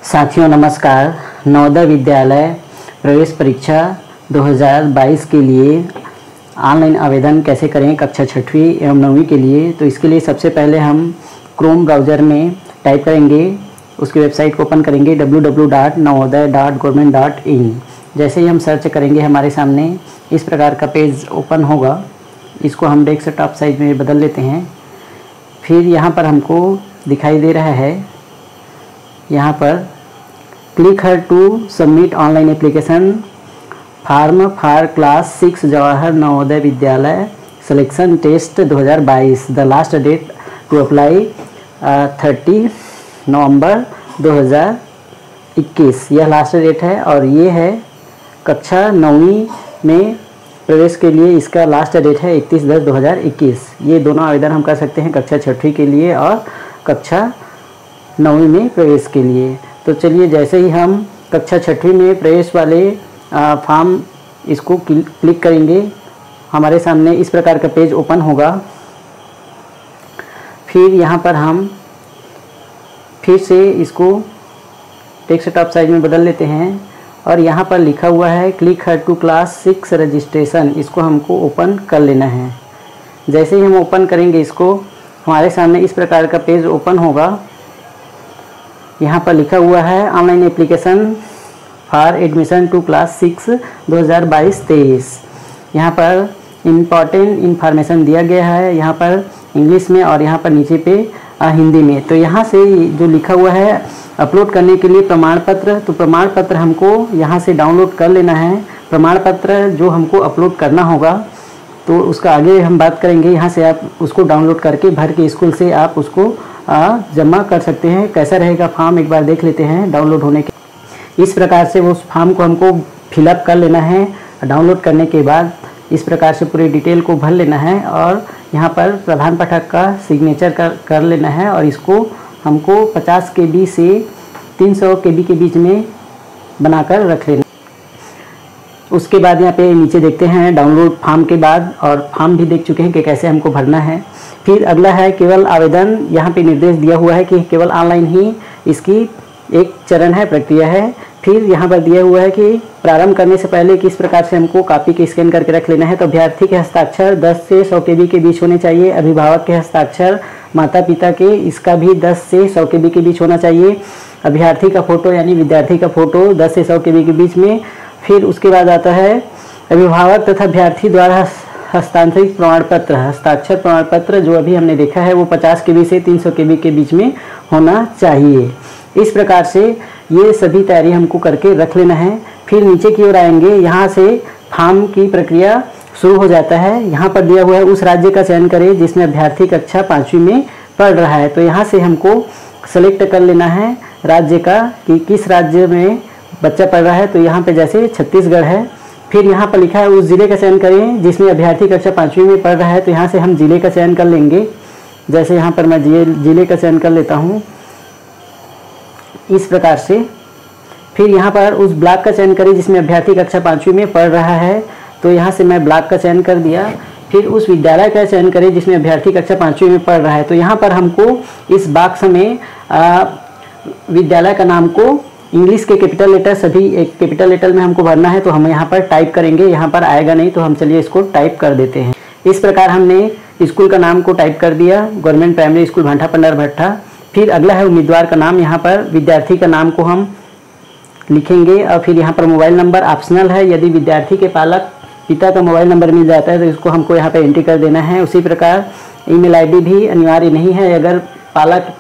साथियों नमस्कार। नवोदय विद्यालय प्रवेश परीक्षा 2022 के लिए ऑनलाइन आवेदन कैसे करें कक्षा 6वीं एवं 9वीं के लिए। तो इसके लिए सबसे पहले हम क्रोम ब्राउज़र में टाइप करेंगे, उसकी वेबसाइट को ओपन करेंगे www.navodaya.government.in। जैसे ही हम सर्च करेंगे हमारे सामने इस प्रकार का पेज ओपन होगा। इसको हम डेस्कटॉप साइज में बदल लेते हैं। फिर यहाँ पर हमको दिखाई दे रहा है, यहाँ पर click here to submit online application form for class 6 Jawahar Navodaya Vidyalaya selection test 2022। The last date to apply 30 November 2021। यह लास्ट डेट है और ये है कक्षा 9वीं में प्रवेश के लिए इसका लास्ट डेट है 31/10/2021। ये दोनों आवेदन हम कर सकते हैं कक्षा 6वीं के लिए और कक्षा 9वीं में प्रवेश के लिए। तो चलिए, जैसे ही हम कक्षा 6वीं में प्रवेश वाले फॉर्म इसको क्लिक करेंगे, हमारे सामने इस प्रकार का पेज ओपन होगा। फिर यहाँ पर हम फिर से इसको डेस्कटॉप साइज में बदल लेते हैं और यहाँ पर लिखा हुआ है click here to class 6 registration. इसको हमको ओपन कर लेना है। जैसे ही हम ओपन करेंगे इसको, हमारे सामने इस प्रकार का पेज ओपन होगा। यहाँ पर लिखा हुआ है online application for admission to class 6 2022-23। यहाँ पर इम्पॉर्टेंट इन्फॉर्मेशन दिया गया है, यहाँ पर इंग्लिश में और यहाँ पर नीचे पे हिंदी में। तो यहाँ से जो लिखा हुआ है अपलोड करने के लिए प्रमाण पत्र, तो प्रमाण पत्र हमको यहाँ से डाउनलोड कर लेना है। प्रमाण पत्र जो हमको अपलोड करना होगा तो उसका आगे हम बात करेंगे। यहाँ से आप उसको डाउनलोड करके भर के स्कूल से आप उसको जमा कर सकते हैं। कैसा रहेगा फॉर्म एक बार देख लेते हैं डाउनलोड होने के। इस प्रकार से वो उस फॉर्म को हमको फिलअप कर लेना है। डाउनलोड करने के बाद इस प्रकार से पूरी डिटेल को भर लेना है और यहाँ पर प्रधान पाठक का सिग्नेचर कर लेना है और इसको हमको 50 KB से 300 KB के बीच में बनाकर रख लेना। उसके बाद यहाँ पे नीचे देखते हैं डाउनलोड फॉर्म के बाद, और फॉर्म भी देख चुके हैं कि कैसे हमको भरना है। फिर अगला है केवल आवेदन। यहाँ पे निर्देश दिया हुआ है कि केवल ऑनलाइन ही इसकी एक चरण है, प्रक्रिया है। फिर यहाँ पर दिया हुआ है कि प्रारंभ करने से पहले किस प्रकार से हमको कॉपी के स्कैन करके रख लेना है। तो अभ्यर्थी के हस्ताक्षर 10 से 100 KB के बीच होने चाहिए। अभिभावक के हस्ताक्षर, माता पिता के, इसका भी 10 से 100 KB के बीच होना चाहिए। अभ्यर्थी का फोटो यानी विद्यार्थी का फोटो 10 से 100 KB के बीच में। फिर उसके बाद आता है अभिभावक तथा अभ्यर्थी द्वारा हस्तांतरित प्रमाण पत्र, हस्ताक्षर प्रमाण पत्र जो अभी हमने देखा है वो 50 KB से 300 KB के बीच में होना चाहिए। इस प्रकार से ये सभी तैयारी हमको करके रख लेना है। फिर नीचे की ओर आएंगे, यहाँ से फॉर्म की प्रक्रिया शुरू हो जाता है। यहाँ पर दिया हुआ है उस राज्य का चयन करें जिसमें अभ्यर्थी कक्षा 5वीं में पढ़ रहा है। तो यहाँ से हमको सेलेक्ट कर लेना है राज्य का कि किस राज्य में बच्चा पढ़ रहा है। तो यहाँ पे जैसे छत्तीसगढ़ है। फिर यहाँ पर लिखा है उस ज़िले का चयन करें जिसमें अभ्यर्थी कक्षा 5वीं में पढ़ रहा है। तो यहाँ से हम ज़िले का चयन कर लेंगे। जैसे यहाँ पर मैं ज़िले का चयन कर लेता हूँ इस प्रकार से। फिर यहाँ पर उस ब्लॉक का चयन करें जिसमें अभ्यर्थी कक्षा 5वीं में पढ़ रहा है। तो यहाँ से मैं ब्लॉक का चयन कर दिया। फिर उस विद्यालय का चयन करें जिसमें अभ्यर्थी कक्षा 5वीं में पढ़ रहा है। तो यहाँ पर हमको इस बॉक्स में विद्यालय का नाम को इंग्लिश के कैपिटल लेटर सभी एक कैपिटल लेटर में हमको भरना है। तो हम यहाँ पर टाइप करेंगे, यहाँ पर आएगा नहीं तो हम चलिए इसको टाइप कर देते हैं। इस प्रकार हमने स्कूल का नाम को टाइप कर दिया, गवर्नमेंट प्राइमरी स्कूल भांठा पंडर भट्टा। फिर अगला है उम्मीदवार का नाम। यहाँ पर विद्यार्थी का नाम को हम लिखेंगे और फिर यहाँ पर मोबाइल नंबर ऑप्शनल है। यदि विद्यार्थी के पालक पिता का मोबाइल नंबर मिल जाता है तो इसको हमको यहाँ पर एंट्री कर देना है। उसी प्रकार ईमेल ID भी अनिवार्य नहीं है। अगर पालक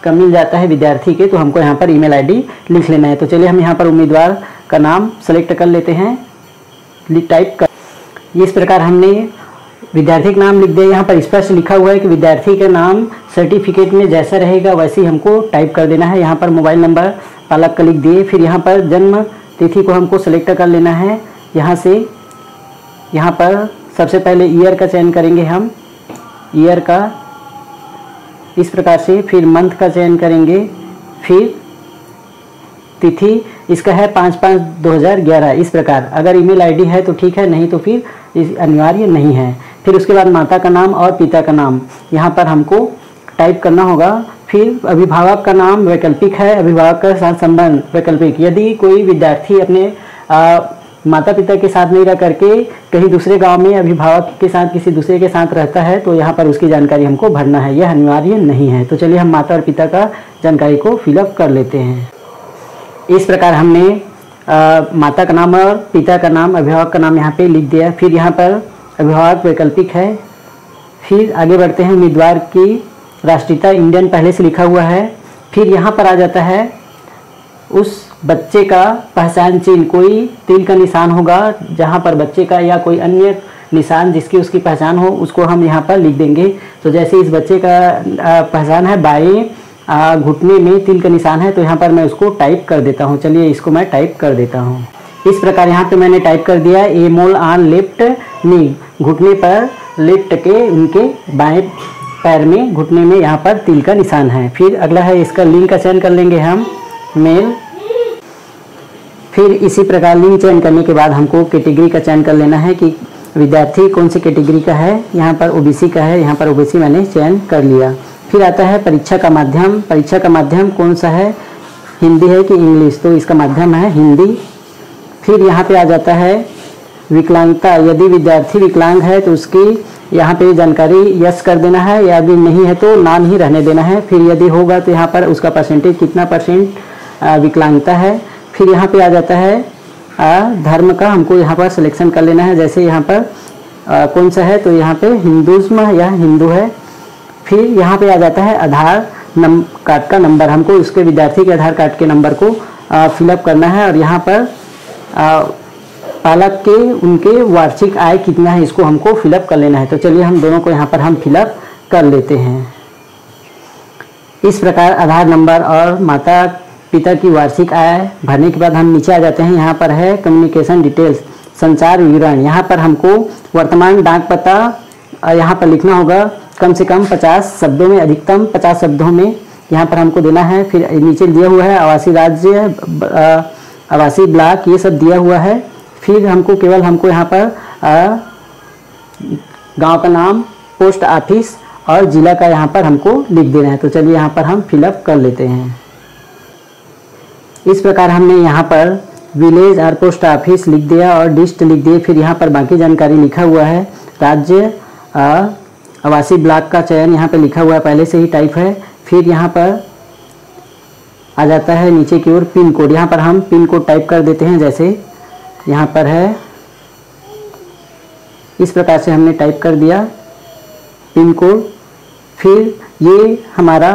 का मिल जाता है विद्यार्थी के तो हमको यहाँ पर ईमेल ID लिख लेना है। तो चलिए हम यहाँ पर उम्मीदवार का नाम सेलेक्ट कर लेते हैं, टाइप कर। इस प्रकार हमने विद्यार्थी का नाम लिख दिया। यहाँ पर स्पष्ट लिखा हुआ है कि विद्यार्थी का नाम सर्टिफिकेट में जैसा रहेगा वैसे ही हमको टाइप कर देना है। यहाँ पर मोबाइल नंबर पालक का लिख दिए। फिर यहाँ पर जन्म तिथि को हमको सेलेक्ट कर लेना है। यहाँ से यहाँ पर सबसे पहले ईयर का चयन करेंगे हम, ईयर का इस प्रकार से। फिर मंथ का चयन करेंगे। फिर तिथि इसका है 5/5/2011 इस प्रकार। अगर ईमेल ID है तो ठीक है, नहीं तो फिर अनिवार्य नहीं है। फिर उसके बाद माता का नाम और पिता का नाम यहाँ पर हमको टाइप करना होगा। फिर अभिभावक का नाम वैकल्पिक है, अभिभावक का साथ संबंध वैकल्पिक। यदि कोई विद्यार्थी अपने माता पिता के साथ नहीं रह करके कहीं दूसरे गांव में अभिभावक के साथ किसी दूसरे के साथ रहता है तो यहाँ पर उसकी जानकारी हमको भरना है, यह अनिवार्य नहीं है। तो चलिए हम माता और पिता का जानकारी को फिलअप कर लेते हैं। इस प्रकार हमने माता का नाम और पिता का नाम, अभिभावक का नाम यहाँ पे लिख दिया। फिर यहाँ पर अभिभावक वैकल्पिक है। फिर आगे बढ़ते हैं, उम्मीदवार की राष्ट्रीयता इंडियन पहले से लिखा हुआ है। फिर यहाँ पर आ जाता है उस बच्चे का पहचान चिन्ह, कोई तिल का निशान होगा जहाँ पर बच्चे का या कोई अन्य निशान जिसकी उसकी पहचान हो उसको हम यहाँ पर लिख देंगे। तो जैसे इस बच्चे का पहचान है बाएं घुटने में तिल का निशान है, तो यहाँ पर मैं उसको टाइप कर देता हूँ। चलिए इसको मैं टाइप कर देता हूँ। इस प्रकार यहाँ पे मैंने टाइप कर दिया ए मोल ऑन लेफ्ट नी, घुटने पर लेफ्ट के उनके बाएं पैर में घुटने में यहाँ पर तिल का निशान है। फिर अगला है इसका लिंग का चयन कर लेंगे हम, मेल। फिर इसी प्रकार लिंग चयन करने के बाद हमको कैटेगरी का चयन कर लेना है कि विद्यार्थी कौन सी कैटेगरी का है। यहाँ पर ओबीसी का है, यहाँ पर ओबीसी मैंने चयन कर लिया। फिर आता है परीक्षा का माध्यम, परीक्षा का माध्यम कौन सा है, हिंदी है कि इंग्लिश, तो इसका माध्यम है हिंदी। फिर यहाँ पे आ जाता है विकलांगता, यदि विद्यार्थी विकलांग है तो उसकी यहाँ पे जानकारी यस कर देना है, या यदि नहीं है तो ना ही रहने देना है। फिर यदि होगा तो यहाँ पर उसका परसेंटेज कितना परसेंट विकलांगता है। फिर यहाँ पे आ जाता है धर्म का, हमको यहाँ पर सिलेक्शन कर लेना है। जैसे यहाँ पर कौन सा है, तो यहाँ पे हिंदुज़्म या हिंदू है। फिर यहाँ पे आ जाता है आधार कार्ड का नंबर, हमको उसके विद्यार्थी के आधार कार्ड के नंबर को फिलअप करना है। और यहाँ पर पालक के उनके वार्षिक आय कितना है इसको हमको फिलअप कर लेना है। तो चलिए हम दोनों को यहाँ पर हम फिलअप कर लेते हैं। इस प्रकार आधार नंबर और माता पिता की वार्षिक आय भरने के बाद हम नीचे आ जाते हैं। यहाँ पर है कम्युनिकेशन डिटेल्स, संचार विवरण। यहाँ पर हमको वर्तमान डाक पता यहाँ पर लिखना होगा, कम से कम 50 शब्दों में, अधिकतम 50 शब्दों में यहाँ पर हमको देना है। फिर नीचे दिया हुआ है आवासीय राज्य, आवासीय ब्लॉक, ये सब दिया हुआ है। फिर हमको केवल हमको यहाँ पर गांव का नाम, पोस्ट ऑफिस और ज़िला का यहाँ पर हमको लिख देना है। तो चलिए यहाँ पर हम फिलअप कर लेते हैं। इस प्रकार हमने यहाँ पर विलेज और पोस्ट ऑफिस लिख दिया और डिस्ट्रिक्ट लिख दिए। फिर यहाँ पर बाकी जानकारी लिखा हुआ है, राज्य, आवासीय ब्लॉक का चयन यहाँ पर लिखा हुआ है, पहले से ही टाइप है। फिर यहाँ पर आ जाता है नीचे की ओर पिन कोड, यहाँ पर हम पिन कोड टाइप कर देते हैं। जैसे यहाँ पर है, इस प्रकार से हमने टाइप कर दिया पिन कोड। फिर ये हमारा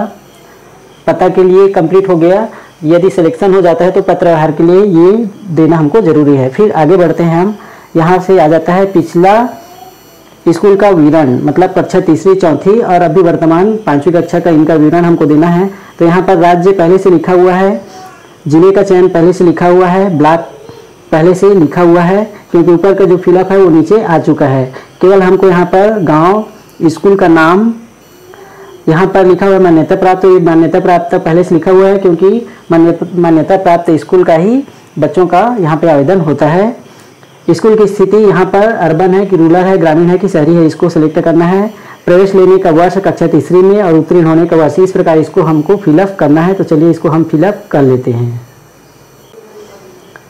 पता के लिए कंप्लीट हो गया। यदि सिलेक्शन हो जाता है तो पत्र व्यवहार के लिए ये देना हमको ज़रूरी है। फिर आगे बढ़ते हैं हम, यहाँ से आ जाता है पिछला स्कूल का विवरण, मतलब कक्षा तीसरी चौथी और अभी वर्तमान 5वीं कक्षा का इनका विवरण हमको देना है। तो यहाँ पर राज्य पहले से लिखा हुआ है, जिले का चयन पहले से लिखा हुआ है, ब्लॉक पहले से लिखा हुआ है, क्योंकि ऊपर का जो फिलअप है वो नीचे आ चुका है। केवल हमको यहाँ पर गाँव, स्कूल का नाम यहाँ पर लिखा हुआ है, मान्यता प्राप्त, तो ये मान्यता प्राप्त पहले से लिखा हुआ है क्योंकि मान्यता प्राप्त स्कूल का ही बच्चों का यहाँ पे आवेदन होता है। स्कूल की स्थिति यहाँ पर अर्बन है कि रूरल है, ग्रामीण है कि शहरी है, इसको सेलेक्ट करना है। प्रवेश लेने का वर्ष कक्षा तीसरी में और उत्तीर्ण होने का वर्ष, इस प्रकार इसको हमको फिलअप करना है। तो चलिए इसको हम फिलअप कर लेते हैं।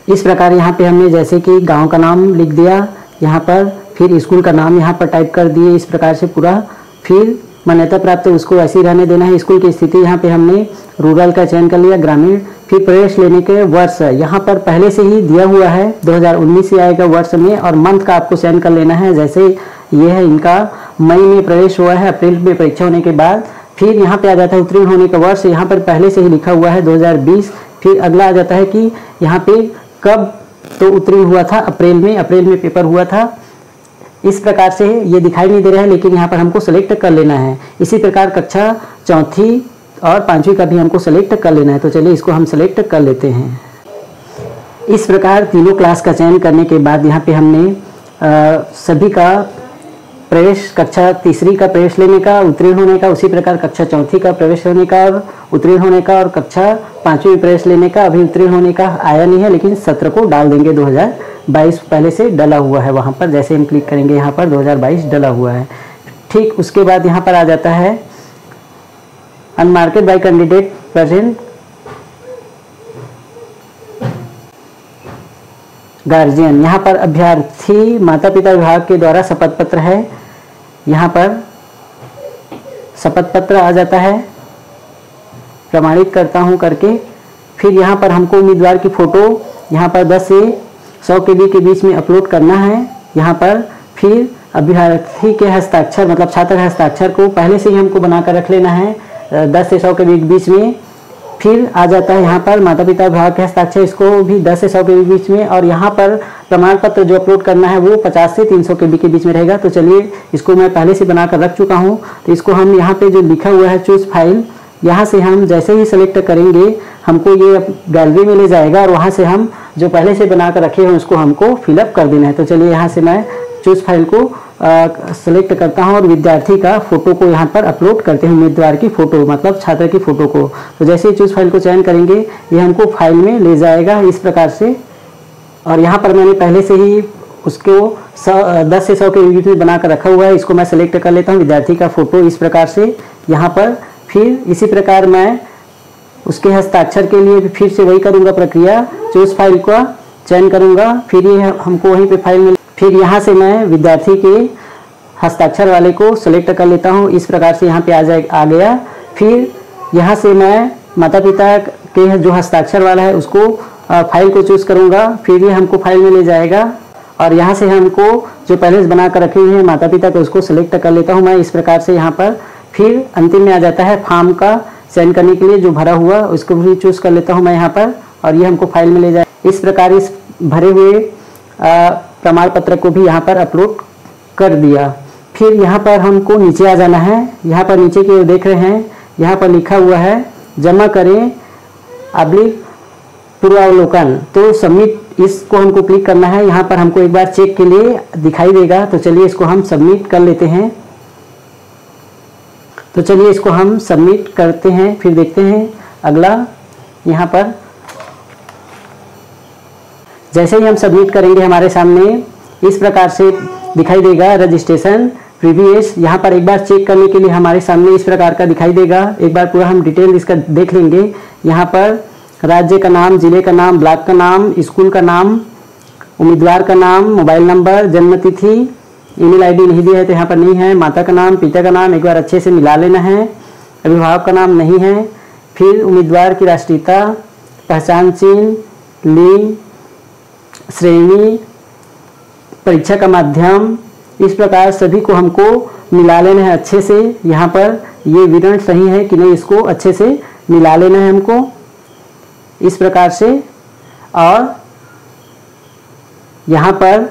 इस प्रकार यहाँ पे हमने जैसे कि गाँव का नाम लिख दिया यहाँ पर, फिर स्कूल का नाम यहाँ पर टाइप कर दिए इस प्रकार से पूरा। फिर मान्यता प्राप्त उसको ऐसे ही रहने देना है। स्कूल की स्थिति यहाँ पे हमने रूरल का चयन कर लिया, ग्रामीण। फिर प्रवेश लेने के वर्ष यहाँ पर पहले से ही दिया हुआ है, 2019 से आएगा वर्ष में, और मंथ का आपको चयन कर लेना है। जैसे ये है इनका मई में प्रवेश हुआ है, अप्रैल में परीक्षा होने के बाद। फिर यहाँ पे आ जाता है उत्तीर्ण होने का वर्ष, यहाँ पर पहले से ही लिखा हुआ है 2020। फिर अगला आ जाता है कि यहाँ पे कब तो उत्तीर्ण हुआ था, अप्रैल में पेपर हुआ था। इस प्रकार से ये दिखाई नहीं दे रहा है, लेकिन यहाँ पर हमको सेलेक्ट कर लेना है। इसी प्रकार कक्षा चौथी और 5वीं का भी हमको सेलेक्ट कर लेना है। तो चलिए इसको हम सेलेक्ट कर लेते हैं। इस प्रकार तीनों क्लास का चयन करने के बाद यहाँ पे हमने सभी का प्रवेश, कक्षा तीसरी का प्रवेश लेने का, उत्तीर्ण होने का, उसी प्रकार कक्षा चौथी का प्रवेश लेने का और उत्तीर्ण होने का, और कक्षा 5वीं प्रवेश लेने का अभी उत्तीर्ण होने का आया नहीं है, लेकिन सत्र को डाल देंगे 2022 पहले से डला हुआ है वहाँ पर। जैसे हम क्लिक करेंगे यहाँ पर 2022 डला हुआ है। ठीक उसके बाद यहाँ पर आ जाता है अनमार्केड बाय कैंडिडेट प्रेजेंट गार्जियन। यहाँ पर अभ्यर्थी माता पिता विभाग के द्वारा शपथ पत्र है, यहाँ पर शपथ पत्र आ जाता है, प्रमाणित करता हूँ करके। फिर यहाँ पर हमको उम्मीदवार की फ़ोटो यहाँ पर 10 से 100 KB के बीच में अपलोड करना है। यहाँ पर फिर अभ्यर्थी के हस्ताक्षर मतलब छात्र के हस्ताक्षर को पहले से ही हमको बनाकर रख लेना है 10 से 100 के बीच में। फिर आ जाता है यहाँ पर माता पिता विभाग के हस्ताक्षर, इसको भी 10 से 100 के बीच में। और यहाँ पर प्रमाण पत्र जो अपलोड करना है वो 50 से 300 KB के बीच में रहेगा। तो चलिए इसको मैं पहले से बनाकर रख चुका हूँ। तो इसको हम यहाँ पे जो लिखा हुआ है चूज फाइल, यहाँ से हम जैसे ही सेलेक्ट करेंगे हमको ये गैलरी में ले जाएगा और वहाँ से हम जो पहले से बना कर रखे हैं उसको हमको फिलअप कर देना है। तो चलिए यहाँ से मैं चूज फाइल को सेलेक्ट करता हूँ और विद्यार्थी का फ़ोटो को यहाँ पर अपलोड करते हैं, उम्मीदवार की फ़ोटो मतलब छात्र की फ़ोटो को। तो जैसे ही चूज फाइल को चयन करेंगे ये हमको फाइल में ले जाएगा इस प्रकार से। और यहाँ पर मैंने पहले से ही उसको 10 से 100 के बीच में बना कर रखा हुआ है। इसको मैं सेलेक्ट कर लेता हूँ, विद्यार्थी का फ़ोटो इस प्रकार से यहाँ पर। फिर इसी प्रकार मैं उसके हस्ताक्षर के लिए फिर से वही करूँगा प्रक्रिया, चूज फाइल का चयन करूँगा, फिर ये हमको वहीं पे फाइल मिल। फिर यहाँ से मैं विद्यार्थी के हस्ताक्षर वाले को सेलेक्ट कर लेता हूँ इस प्रकार से, यहाँ पे आ गया। फिर यहाँ से मैं माता पिता के जो हस्ताक्षर वाला है उसको फाइल को चूज़ करूँगा, फिर ये हमको फाइल में ले जाएगा। और यहाँ से हमको जो पहले से बना कर रखे हुए हैं माता पिता को उसको सेलेक्ट कर लेता हूँ मैं इस प्रकार से यहाँ पर। फिर अंतिम में आ जाता है फॉर्म का चयन करने के लिए जो भरा हुआ उसको भी चूज़ कर लेता हूँ मैं यहाँ पर, और ये हमको फाइल में ले जाए। इस प्रकार इस भरे हुए प्रमाण पत्र को भी यहाँ पर अपलोड कर दिया। फिर यहाँ पर हमको नीचे आ जाना है। यहाँ पर नीचे की ओर देख रहे हैं, यहाँ पर लिखा हुआ है जमा करें / पूर्वावलोकन। तो सबमिट इसको हमको क्लिक करना है। यहाँ पर हमको एक बार चेक के लिए दिखाई देगा। तो चलिए इसको हम सबमिट कर लेते हैं। तो चलिए इसको हम सबमिट करते हैं, फिर देखते हैं अगला। यहाँ पर जैसे ही हम सबमिट करेंगे हमारे सामने इस प्रकार से दिखाई देगा रजिस्ट्रेशन प्रीवियस। यहाँ पर एक बार चेक करने के लिए हमारे सामने इस प्रकार का दिखाई देगा। एक बार पूरा हम डिटेल इसका देख लेंगे। यहाँ पर राज्य का नाम, जिले का नाम, ब्लॉक का नाम, स्कूल का नाम, उम्मीदवार का नाम, मोबाइल नंबर, जन्म तिथि, ईमेल आईडी नहीं दिया है तो यहाँ पर नहीं है, माता का नाम, पिता का नाम एक बार अच्छे से मिला लेना है, अभिभावक का नाम नहीं है। फिर उम्मीदवार की राष्ट्रीयता, पहचान चिन्ह, लिंग, श्रेणी, परीक्षा का माध्यम, इस प्रकार सभी को हमको मिला लेना है अच्छे से। यहाँ पर ये विवरण सही है कि नहीं इसको अच्छे से मिला लेना है हमको इस प्रकार से। और यहाँ पर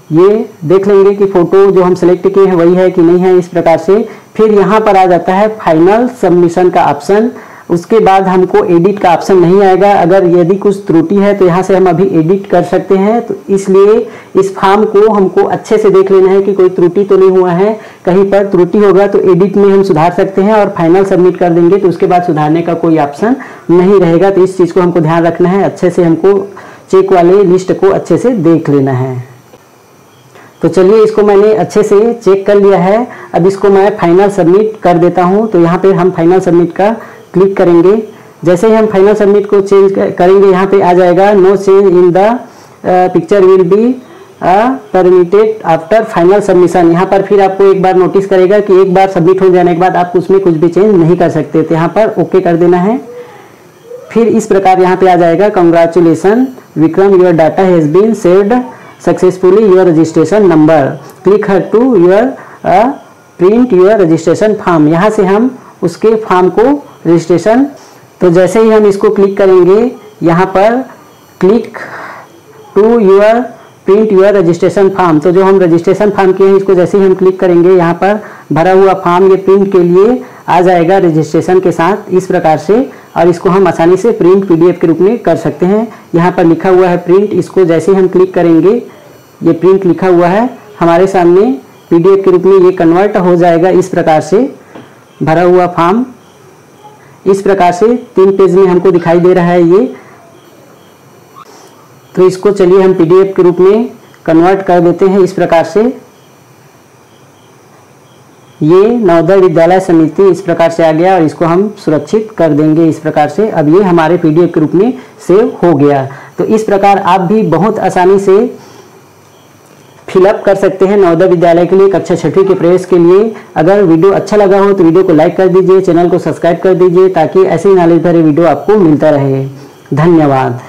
ये देख लेंगे कि फ़ोटो जो हम सेलेक्ट किए हैं वही है कि नहीं है इस प्रकार से। फिर यहाँ पर आ जाता है फाइनल सबमिशन का ऑप्शन। उसके बाद हमको एडिट का ऑप्शन नहीं आएगा। अगर यदि कुछ त्रुटि है तो यहाँ से हम अभी एडिट कर सकते हैं। तो इसलिए इस फॉर्म को हमको अच्छे से देख लेना है कि कोई त्रुटि तो नहीं हुआ है। कहीं पर त्रुटि होगा तो एडिट में हम सुधार सकते हैं और फाइनल सबमिट कर देंगे तो उसके बाद सुधारने का कोई ऑप्शन नहीं रहेगा। तो इस चीज़ को हमको ध्यान रखना है, अच्छे से हमको चेक वाले लिस्ट को अच्छे से देख लेना है। तो चलिए इसको मैंने अच्छे से चेक कर लिया है। अब इसको मैं फाइनल सबमिट कर देता हूँ। तो यहाँ पे हम फाइनल सबमिट का क्लिक करेंगे। जैसे ही हम फाइनल सबमिट को चेंज करेंगे यहाँ पे आ जाएगा no change in the picture will be permitted after final submission. यहाँ पर फिर आपको एक बार नोटिस करेगा कि एक बार सबमिट हो जाने के बाद आप उसमें कुछ भी चेंज नहीं कर सकते। तो यहाँ पर ओके कर देना है। फिर इस प्रकार यहाँ पे आ जाएगा congratulation Vikram, your data has been saved successfully, your registration number, click here to your print your registration form. यहाँ से हम उसके फॉर्म को रजिस्ट्रेशन, तो जैसे ही हम इसको क्लिक करेंगे यहाँ पर click to your print your registration form. तो जो हम रजिस्ट्रेशन फॉर्म किए हैं इसको जैसे ही हम क्लिक करेंगे यहाँ पर भरा हुआ फॉर्म ये प्रिंट के लिए आ जाएगा रजिस्ट्रेशन के साथ इस प्रकार से। और इसको हम आसानी से प्रिंट PDF के रूप में कर सकते हैं। यहाँ पर लिखा हुआ है प्रिंट, इसको जैसे ही हम क्लिक करेंगे ये प्रिंट लिखा हुआ है हमारे सामने PDF के रूप में ये कन्वर्ट हो जाएगा इस प्रकार से। भरा हुआ फॉर्म इस प्रकार से 3 पेज में हमको दिखाई दे रहा है ये। तो इसको चलिए हम PDF के रूप में कन्वर्ट कर देते हैं इस प्रकार से। ये नवोदय विद्यालय समिति इस प्रकार से आ गया और इसको हम सुरक्षित कर देंगे इस प्रकार से। अब ये हमारे PDF के रूप में सेव हो गया। तो इस प्रकार आप भी बहुत आसानी से फिलअप कर सकते हैं नवोदय विद्यालय के लिए कक्षा 6वीं के प्रवेश के लिए। अगर वीडियो अच्छा लगा हो तो वीडियो को लाइक कर दीजिए, चैनल को सब्सक्राइब कर दीजिए ताकि ऐसे ही नॉलेज भरे वीडियो आपको मिलता रहे। धन्यवाद।